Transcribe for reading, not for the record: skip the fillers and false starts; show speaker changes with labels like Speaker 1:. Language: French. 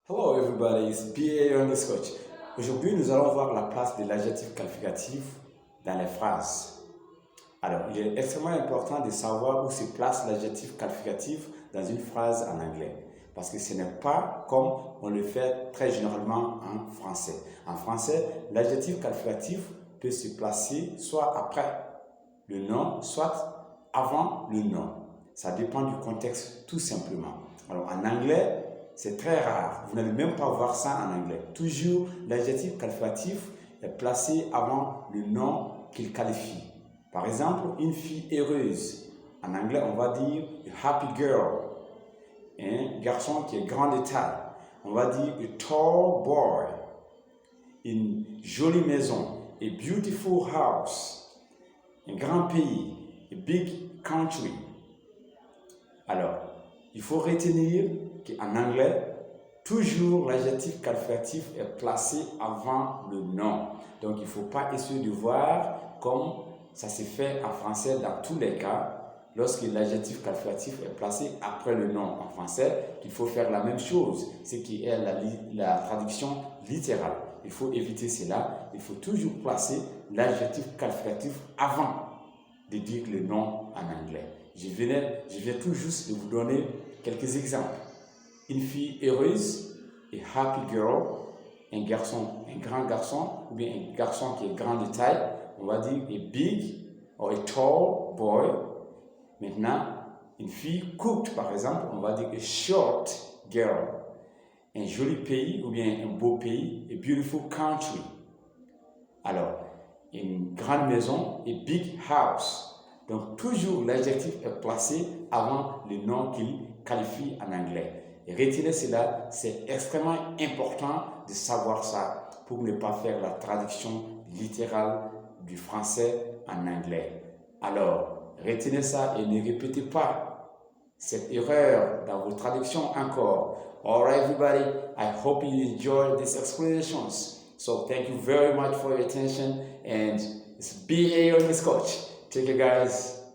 Speaker 1: Hello everybody, it's BA on the Scotch. Aujourd'hui, nous allons voir la place de l'adjectif qualificatif dans les phrases. Alors, il est extrêmement important de savoir où se place l'adjectif qualificatif dans une phrase en anglais. Parce que ce n'est pas comme on le fait très généralement en français. En français, l'adjectif qualificatif peut se placer soit après le nom, soit avant le nom. Ça dépend du contexte tout simplement. Alors, en anglais, c'est très rare. Vous n'allez même pas voir ça en anglais. Toujours, l'adjectif qualificatif est placé avant le nom qu'il qualifie. Par exemple, une fille heureuse. En anglais, on va dire a happy girl. Un garçon qui est grand de taille. On va dire a tall boy. Une jolie maison. A beautiful house. Un grand pays. A big country. Alors, il faut retenir qu'en anglais, toujours l'adjectif qualificatif est placé avant le nom. Donc, il ne faut pas essayer de voir comme ça se fait en français dans tous les cas. Lorsque l'adjectif qualificatif est placé après le nom en français, il faut faire la même chose, ce qui est la traduction littérale. Il faut éviter cela. Il faut toujours placer l'adjectif qualificatif avant de dire le nom en anglais. Je viens tout juste de vous donner quelques exemples. Une fille heureuse, a happy girl, un grand garçon, ou bien un garçon qui est grand de taille, on va dire a big or a tall boy. Maintenant, une fille courte, par exemple, on va dire a short girl. Un joli pays ou bien un beau pays, a beautiful country. Alors, une grande maison, a big house. Donc, toujours l'adjectif est placé avant le nom qu'il qualifie en anglais. Et retenez cela, c'est extrêmement important de savoir ça pour ne pas faire la traduction littérale du français en anglais. Alors, retenez ça et ne répétez pas cette erreur dans vos traductions encore. Alright everybody, I hope you enjoyed these explanations. So thank you very much for your attention and it's BA on the Scotch. Take care guys.